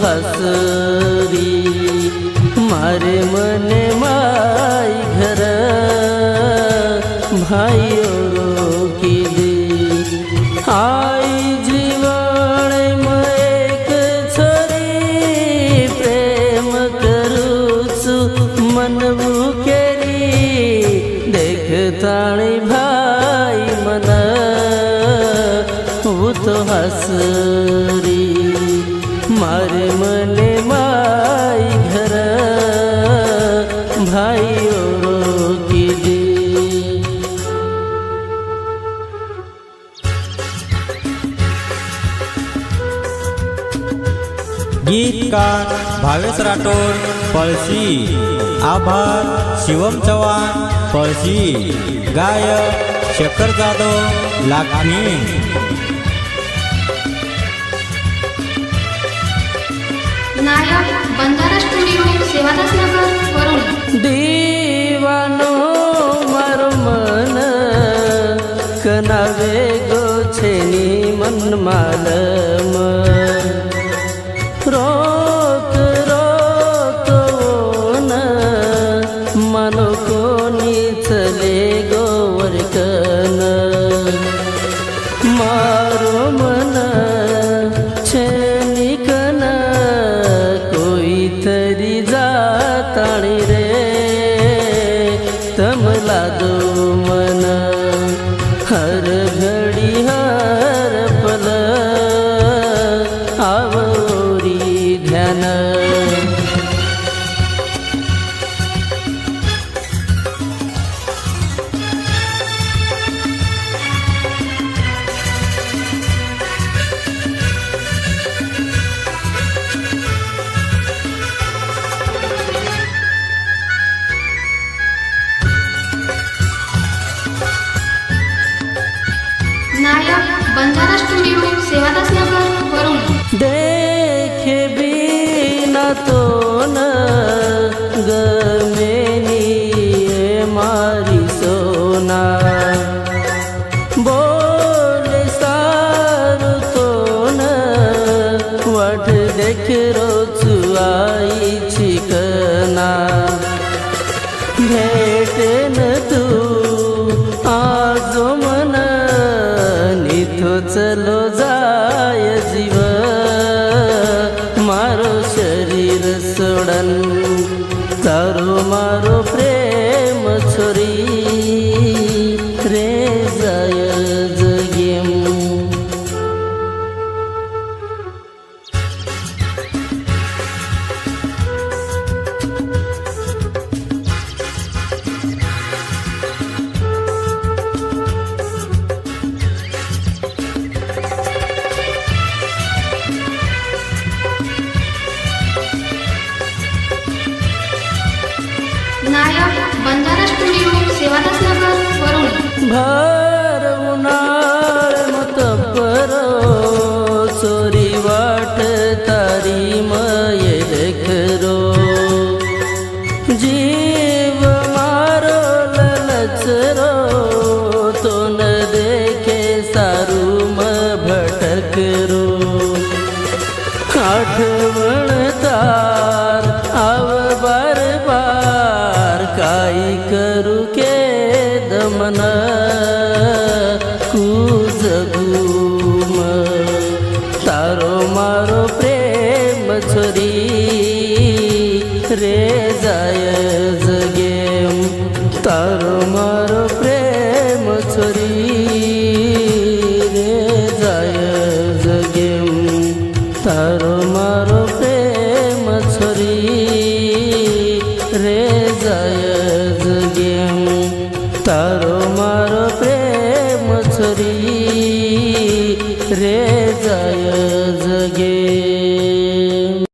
हसरी मारे मने माई घर भाइयों की दी आई जीवन में एक छोरी प्रेम करूँ छु मन बुकेरी देखताणी भाई मन वो तो हसरी मारे मने माई घर भाइयों की दी। गीतकार भावेश राठोड पळशी, आभार शिवम चव्हाण पळशी, गायक शेखर जाधव लाखनी। नायक बंजारा स्टुडिओ सेवादास नगर वरुण। दीवानो मारो मन कनावे गो छेनी मन मालम रोक रोक न मनो कोनी चले गो वरकन मारो मन छेनी कन कोई तरी जाताणी रे तमला दो मन हर घड़ी हर पल आवरी ध्यान। नायक बंजारा स्टुडिओ सेवादास नगर वरुण। देखे बिना तो न गमेनी मारी सोना बोले सारू तो न वट देख रोचु आई छिकना भेटे न तू आजो मन निथो चलो जाय जीव मारो शरीर सोडन तारो मारो प्रेम छोरी रे जाय जगेम। नायक बंजारा स्टुडिओ सेवादास नगर वरुण। भर उन्हाळ मत परो चोरी वाट तारी मय देखरो जीव मारो ललचरो तो न देखे सारू म भटकरो आठवण तार आव बार बार काई करू के दमन कुजगुम तारो मारो प्रेम छोरी रे जाय जगेम तारो मारो प्रेम छोरी रे जाय जगेम तारो मारो प्रेम छोरी रे जाय जगेम तारो मारो प्रेम छोरी